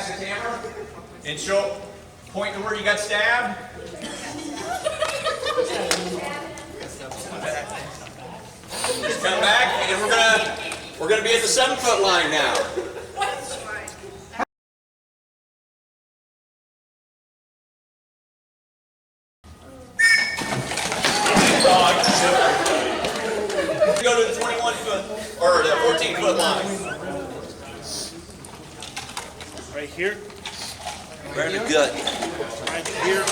past the camera and show, point to where you got stabbed. Just come back, and we're gonna be at the 7-foot line now. Go to the 21-foot or the 14-foot line. Right here. Right in the gut. Right here.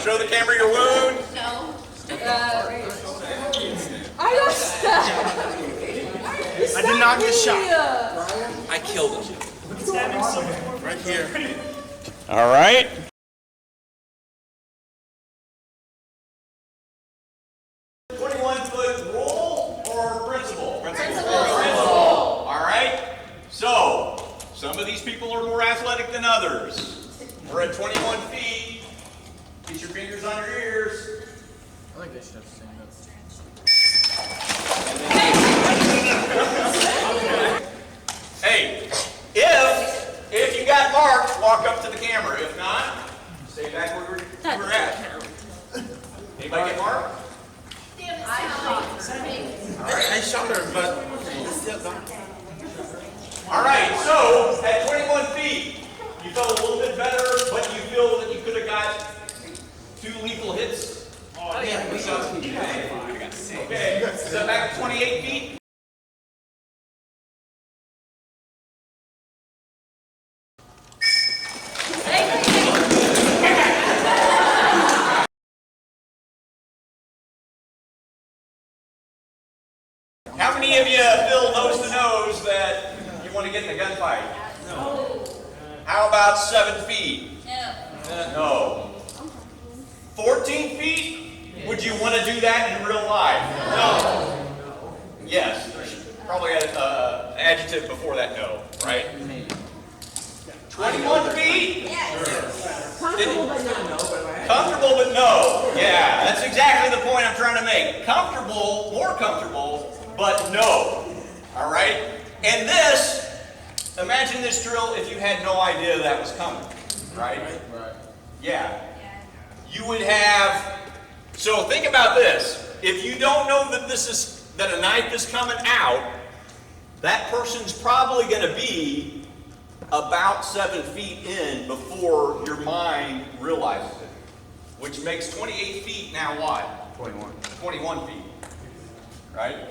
Show the camera your wound. No. I got stabbed. I did not get shot. I killed him. Right here. All right. Some of these people are more athletic than others. We're at 21 feet. Get your fingers on your ears. I think they should have stand up. Hey, if you got marked, walk up to the camera. If not, stay back where we're at. Anybody get marked? I shot her, but all right, so at 21 feet, you felt a little bit better, but you feel that you could have got 2 lethal hits? Oh yeah, we got Okay, is that back to 28 feet? How many of you feel nose to nose that you want to get in a gunfight? No. How about 7 feet? No. No. 14 feet? Would you want to do that in real life? No. Yes. Probably an adjective before that no, right? 21 feet? Yes. Comfortable but no. Comfortable but no. Yeah, that's exactly the point I'm trying to make. Comfortable, more comfortable, but no. All right? And this, imagine this drill if you had no idea that was coming, right? Right. Yeah. You would have, so think about this. If you don't know that a knife is coming out, that person's probably going to be about 7 feet in before your mind realizes it, which makes 28 feet now what? 21 feet, right?